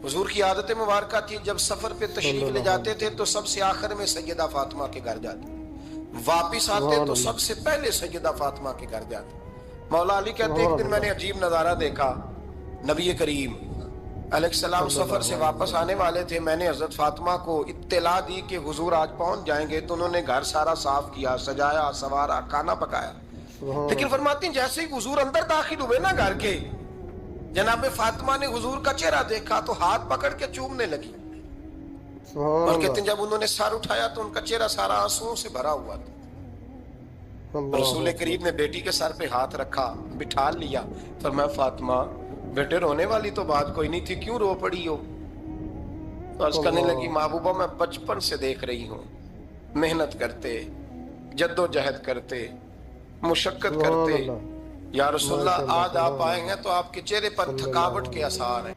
हुजूर की आदत मुबारक थी, जब सफर पे तशरीफ ले जाते थे तो सबसे आखिर में सैयदा फातिमा के घर जाते, वापिस आते तो सबसे पहले सैयदा फातिमा के घर जाते। मौला अली कहते एक दिन मैंने अजीब नजारा देखा, नबी करीम अलैहिस्सलाम सफर से वापस आने वाले थे। मैंने हजरत फातिमा को इत्तला दी कि हुजूर आज पहुंच जाएंगे, तो उन्होंने घर सारा साफ किया, सजाया, सवारा, खाना पकाया। लेकिन फरमाती जैसे ही हुजूर अंदर दाखिल हुए ना घर के, जनाबे फातिमा ने हुजूर का चेहरा देखा तो हाथ पकड़ के चूमने लगी। और कहते जब उन्होंने सर उठाया तो उनका चेहरा सारा आंसुओं से भरा हुआ था। रसूल करीम ने बेटी के सर पे हाथ रखा, बिठा लिया। फरमाया फातिमा बेटे रोने वाली तो बात कोई नहीं थी, क्यों रो पड़ी हो? तो अर्ज करने लगी महबूबा मैं बचपन से देख रही हूँ, मेहनत करते, जद्दोजहद करते, मुशक्कत करते, या रसूलल्लाह आज आप आएंगे तो आपके चेहरे पर थकावट के आसार हैं।